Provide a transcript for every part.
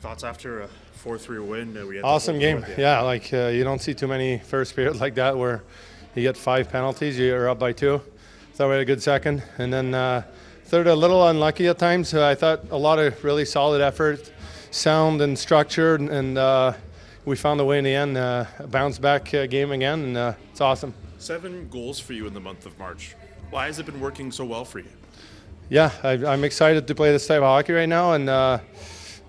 Thoughts after a 4-3 win? We had Awesome game. Yeah, like you don't see too many first periods like that where you get 5 penalties, you're up by 2. Thought we had a good second. And then third, a little unlucky at times. I thought a lot of really solid effort, sound and structure, and we found a way in the end. A bounce-back game again, and it's awesome. 7 goals for you in the month of March. Why has it been working so well for you? Yeah, I'm excited to play this type of hockey right now, and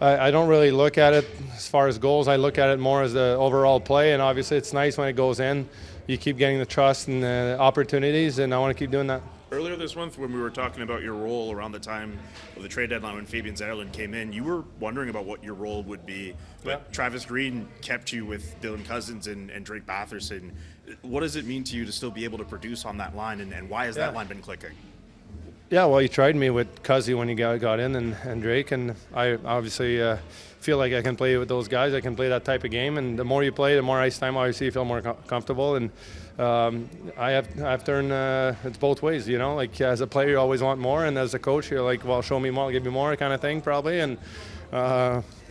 I don't really look at it as far as goals. I look at it more as the overall play, and obviously it's nice when it goes in. You keep getting the trust and the opportunities, and I want to keep doing that. Earlier this month, when we were talking about your role around the time of the trade deadline when Fabian Zetterlund came in, you were wondering about what your role would be. But Travis Green kept you with Dylan Cousins and Drake Batherson. What does it mean to you to still be able to produce on that line, and why has that line been clicking? Yeah, well, he tried me with Cuzzy when he got in, and Drake, and I obviously feel like I can play with those guys. I can play that type of game, and the more you play, the more ice time, obviously, you feel more comfortable. And I have to earn it's both ways, you know. Like as a player, you always want more, and as a coach, you're like, well, show me more, I'll give you more, kind of thing, probably. And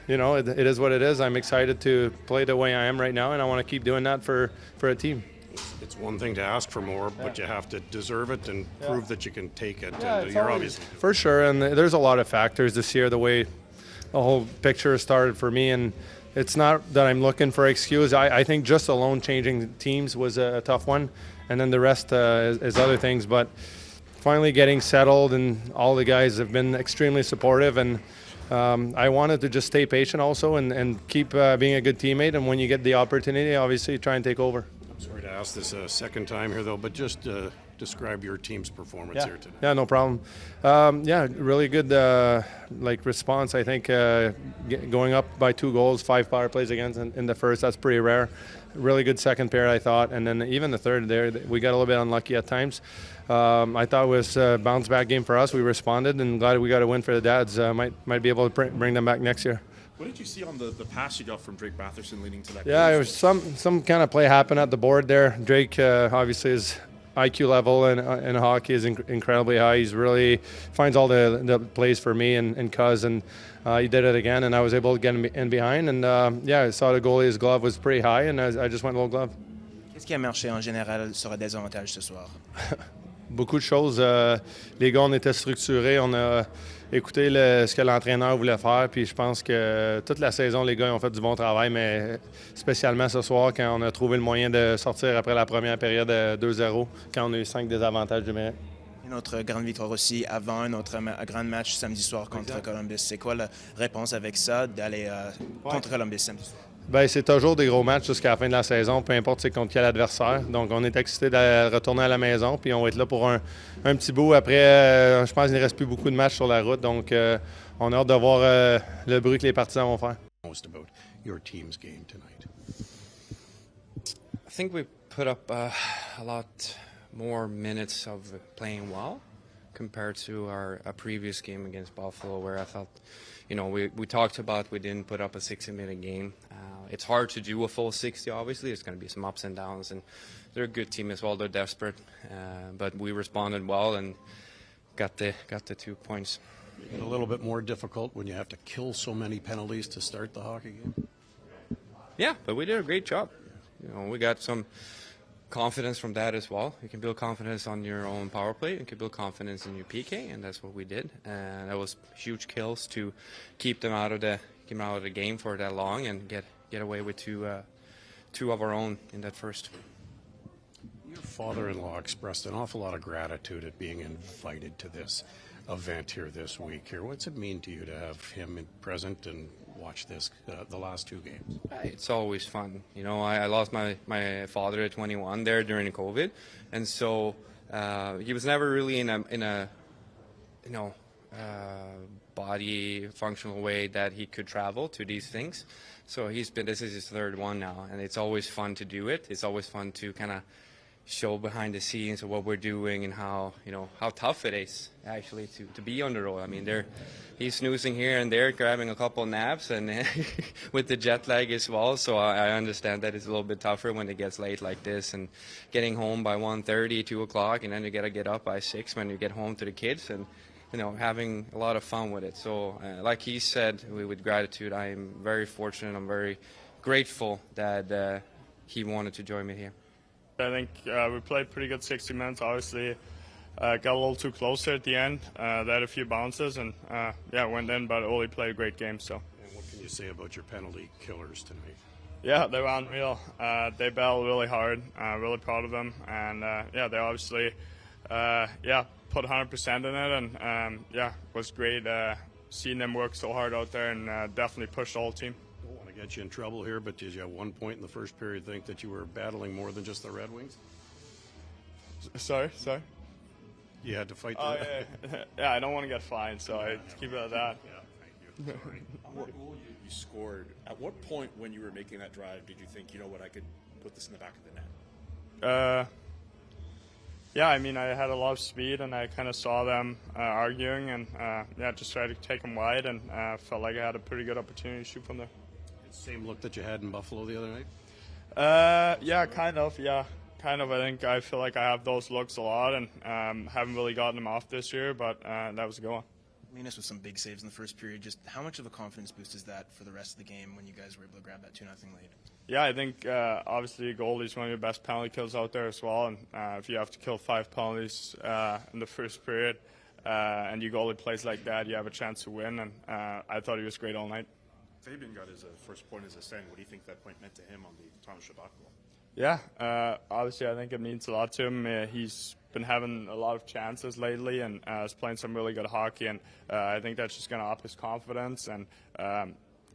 you know, it is what it is. I'm excited to play the way I am right now, and I want to keep doing that for a team. It's one thing to ask for more, but you have to deserve it and prove that you can take it. Yeah, and you're obviously for sure, and there's a lot of factors this year, the way the whole picture started for me, and it's not that I'm looking for excuse. I think just alone changing teams was a tough one, and then the rest is other things. But finally getting settled, and all the guys have been extremely supportive, and I wanted to just stay patient also and keep being a good teammate, and when you get the opportunity, obviously try and take over. Sorry to ask this a second time here, though, but just describe your team's performance here today. Yeah, no problem. Really good response. I think going up by 2 goals, 5 power plays against in the first, that's pretty rare. Really good second pair, I thought, and then even the third there, we got a little bit unlucky at times. I thought it was a bounce-back game for us. We responded, and glad we got a win for the Dads. Might be able to bring them back next year. What did you see on the pass you got from Drake Batherson leading to that? Yeah, it was some kind of play happened at the board there. Drake obviously his IQ level in hockey is incredibly high. He's really finds all the plays for me and Cuz, and he did it again, and I was able to get him in behind. And I saw the goalie's glove was pretty high, and I just went low glove. Qu'est-ce qui a marché en général sur un désavantage ce soir? Beaucoup de choses. Les gars, on était structurés. On a écouté ce que l'entraîneur voulait faire. Puis je pense que toute la saison, les gars ont fait du bon travail, mais spécialement ce soir, quand on a trouvé le moyen de sortir après la première période 2-0, quand on a eu 5 désavantages numériques. Une autre grande victoire aussi avant un autre grand match samedi soir contre Columbus. C'est quoi la réponse avec ça d'aller contre Columbus samedi soir? Bien, c'est toujours des gros matchs jusqu'à la fin de la saison, peu importe c'est contre quel adversaire. Donc, on est excités de retourner à la maison, puis on va être là pour un petit bout. Après, je pense qu'il ne reste plus beaucoup de matchs sur la route, donc on a hâte de voir le bruit que les partisans vont faire. Most about your team's game tonight. I think we put up a lot more minutes of playing well compared to our previous game against Buffalo, where I thought, you know, we talked about we didn't put up a 60-minute game. It's hard to do a full 60, obviously. There's going to be some ups and downs, and they're a good team as well. They're desperate, but we responded well and got the 2 points. A little bit more difficult when you have to kill so many penalties to start the hockey game? Yeah, but we did a great job. You know, we got some confidence from that as well. You can build confidence on your own power play. You can build confidence in your PK, and that's what we did. And that was huge kills to keep them out of the game for that long and get away with two of our own in that first. Your father-in-law expressed an awful lot of gratitude at being invited to this event here this week. Here, what's it mean to you to have him present and watch this the last 2 games? It's always fun. You know, I lost my father at 21 there during COVID, and so he was never really in a body functional way that he could travel to these things. So this is his 3rd one now, and it's always fun to do it. It's always fun to kind of show behind the scenes of what we're doing and how tough it is actually to be on the road. I mean, he's snoozing here and there, grabbing a couple naps, and with the jet lag as well. So I understand that it's a little bit tougher when it gets late like this, and getting home by 1:30, 2 o'clock, and then you got to get up by 6 when you get home to the kids. And having a lot of fun with it. So, like he said, with gratitude, I am very fortunate. I'm very grateful that he wanted to join me here. I think we played pretty good 60 minutes. Obviously, got a little too close there at the end. They had a few bounces and went in, but Oli played a great game. So. And what can you say about your penalty killers tonight? Yeah, they were unreal. They battled really hard. Really proud of them, and they obviously put 100% in it, and was great seeing them work so hard out there, and definitely pushed the whole team. Don't want to get you in trouble here, but did you at one point in the first period think that you were battling more than just the Red Wings? Sorry. You had to fight. I don't want to get fined, so I keep it at that. Yeah, thank you. Sorry. What goal you scored? At what point when you were making that drive did you think, you know what, I could put this in the back of the net? I mean, I had a lot of speed, and I kind of saw them arguing, and just tried to take them wide, and felt like I had a pretty good opportunity to shoot from there. Same look that you had in Buffalo the other night? Kind of. I feel like I have those looks a lot, and haven't really gotten them off this year, but that was a good one. Linus with some big saves in the first period. Just how much of a confidence boost is that for the rest of the game when you guys were able to grab that 2-0 lead? Yeah, I think obviously goalie's one of your best penalty kills out there as well. And if you have to kill 5 penalties in the first period and your goalie plays like that, you have a chance to win. And I thought he was great all night. Fabian got his first point as a Sen. What do you think that point meant to him on the Thomas Chabot goal? Yeah, obviously I think it means a lot to him. He's been having a lot of chances lately and is playing some really good hockey. And I think that's just going to up his confidence. And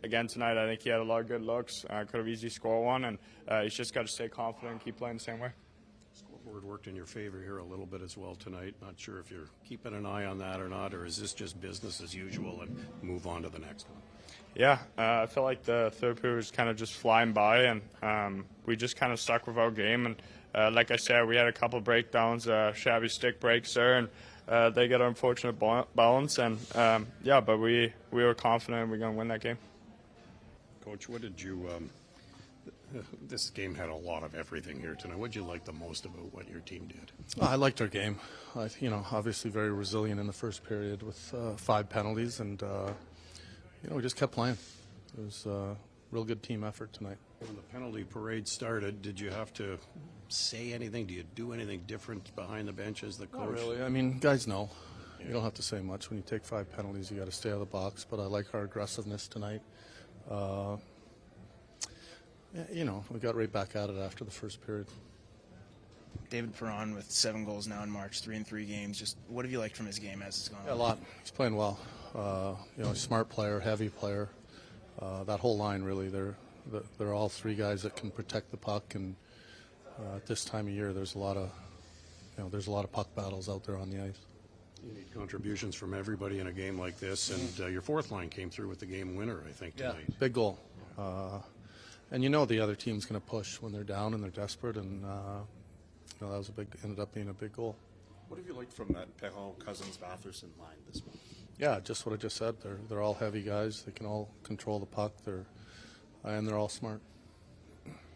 again tonight, I think he had a lot of good looks. Could have easily scored one, and he's just got to stay confident and keep playing the same way. Scoreboard worked in your favor here a little bit as well tonight. Not sure if you're keeping an eye on that or not, or is this just business as usual and move on to the next one? Yeah, I felt like the third period was kind of just flying by, and we just kind of stuck with our game. And like I said, we had a couple breakdowns, shabby stick breaks there, and they got an unfortunate bounce. And but we were confident we're going to win that game. Coach, what did you? This game had a lot of everything here tonight. What did you like the most about what your team did? I liked our game. Obviously very resilient in the first period with 5 penalties, and we just kept playing. It was a real good team effort tonight. When the penalty parade started, did you have to say anything? Do you do anything different behind the bench as the coach? Not really. I mean, guys know. You don't have to say much. When you take 5 penalties, you got to stay out of the box. But I like our aggressiveness tonight. We got right back at it after the first period. David Perron with 7 goals now in March, 3 in 3 games. Just what have you liked from his game as it's gone on? Yeah, a lot. He's playing well. Smart player, heavy player. That whole line, really, they're all 3 guys that can protect the puck. And at this time of year, there's a lot of puck battles out there on the ice. You need contributions from everybody in a game like this, and your fourth line came through with the game winner, I think, tonight. Yeah, big goal. And the other team's going to push when they're down and they're desperate, and that was ended up being a big goal. What have you liked from that Perron, Cousins, Batherson line this month? Yeah, just what I just said. They're all heavy guys. They can all control the puck. And they're all smart.